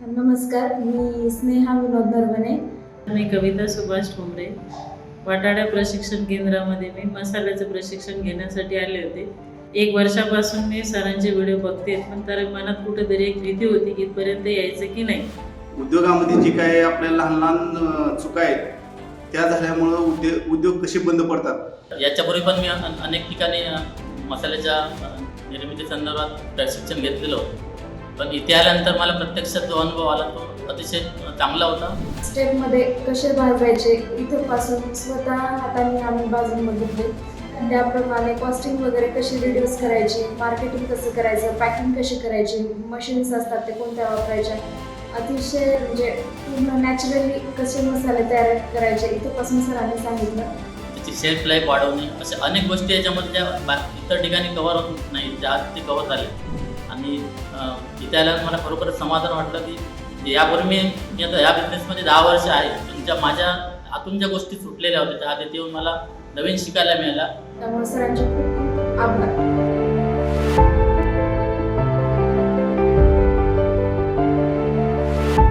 नमस्कार, मी स्नेहा विनोद नरवणे. मी कविता सुभाष ठोंबरे. वाटाड्या प्रशिक्षण केंद्रामध्ये मी मसाल्याचं प्रशिक्षण घेण्यासाठी आले होते. 1 वर्षापासून मी सरांचे व्हिडिओ बघते, पण तर मनात कुठेतरी एक भीती होती की इथपर्यंत यायचं की नाही. उद्योगामध्ये जी काय आपल्या लहान लहान चुका आहेत त्या झाल्यामुळं उद्योग कसे बंद पडतात. याच्यापूर्वी पण मी अनेक ठिकाणी मसाल्याच्या निर्मिती संदर्भात प्रशिक्षण घेतलेलं होतं, पण इथे आल्यानंतर मला प्रत्यक्षात जो अनुभव आला तो अतिशय चांगला होता. स्टेपमध्ये कसे भाजायचे इथपासून स्वतः हाताने आम्ही भाजून बघितले. त्याप्रमाणे कॉस्टिंग वगैरे कशी रिड्यूस करायची, मार्केटिंग कसं करायचं, पॅकिंग कशी करायची, मशीन्स असतात ते कोणत्या वापरायच्या, अतिशय म्हणजे पूर्ण नॅचरली कसे मसाले तयार करायचे इथपासून सरांनी सांगितलं. त्याची शेल्फ लाईफ वाढवणे अशा अनेक गोष्टी याच्यामध्ये ज्या इतर ठिकाणी कव्हर होत नाही त्या आज ते कव्हर झाले. आणि इथे आल्यावर मला खरोखरच समाधान वाटलं की यापूर्वी मी आता ह्या बिझनेसमध्ये 10 वर्ष आहे, पण ज्या माझ्या आतून ज्या गोष्टी सुटलेल्या होत्या त्या आधी येऊन मला नवीन शिकायला मिळाल्या. त्यामुळे सरांचे खूप खूप आभार.